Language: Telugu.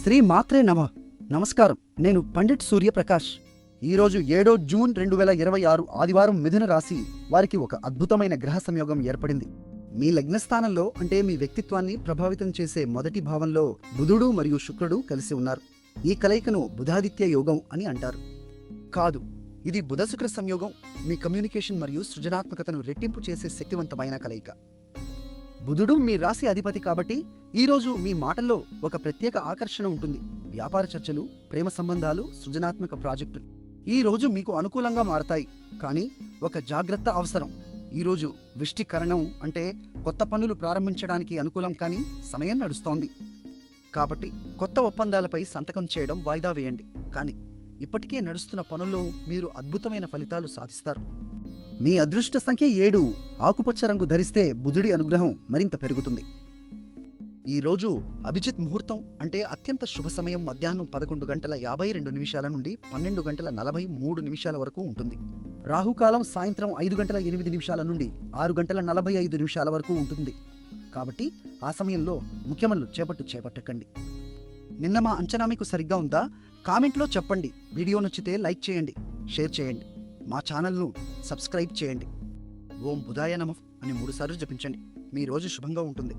శ్రీ మాత్రే నమః. నమస్కారం. నేను పండిట్ సూర్యప్రకాష్. ఈరోజు 7 జూన్ 2026 ఆదివారం మిథున రాశి వారికి ఒక అద్భుతమైన గ్రహ సంయోగం ఏర్పడింది. మీ లగ్నస్థానంలో అంటే మీ వ్యక్తిత్వాన్ని ప్రభావితం చేసే మొదటి భావంలో బుధుడు మరియు శుక్రుడు కలిసి ఉన్నారు. ఈ కలయికను బుధాదిత్య యోగం అని అంటారు. కాదు, ఇది బుధ శుక్ర సంయోగం. మీ కమ్యూనికేషన్ మరియు సృజనాత్మకతను రెట్టింపు చేసే శక్తివంతమైన కలయిక. బుధుడు మీ రాశి అధిపతి కాబట్టి ఈరోజు మీ మాటల్లో ఒక ప్రత్యేక ఆకర్షణ ఉంటుంది. వ్యాపార చర్చలు, ప్రేమ సంబంధాలు, సృజనాత్మక ప్రాజెక్టులు ఈ రోజు మీకు అనుకూలంగా మారతాయి. కానీ ఒక జాగ్రత్త అవసరం. ఈరోజు విష్టికరణం అంటే కొత్త పనులు ప్రారంభించడానికి అనుకూలం, కానీ సమయం నడుస్తోంది. కాబట్టి కొత్త ఒప్పందాలపై సంతకం చేయడం వాయిదా వేయండి. కానీ ఇప్పటికే నడుస్తున్న పనుల్లో మీరు అద్భుతమైన ఫలితాలు సాధిస్తారు. మీ అదృష్ట సంఖ్య 7. ఆకుపచ్చ రంగు ధరిస్తే బుధుడి అనుగ్రహం మరింత పెరుగుతుంది. ఈరోజు అభిజిత్ ముహూర్తం అంటే అత్యంత శుభ సమయం మధ్యాహ్నం 11:52 నుండి 12:43 వరకు ఉంటుంది. రాహుకాలం సాయంత్రం 5:08 నుండి 6:45 వరకు ఉంటుంది. కాబట్టి ఆ సమయంలో ముఖ్యమల్లు చేపట్టకండి. నిన్న మా అంచనా మీకు సరిగ్గా ఉందా? కామెంట్లో చెప్పండి. వీడియో నచ్చితే లైక్ చేయండి, షేర్ చేయండి, మా ఛానల్ను సబ్స్క్రైబ్ చేయండి. ఓం బుధాయ నమః అని 3 సార్లు జపించండి. మీ రోజు శుభంగా ఉంటుంది.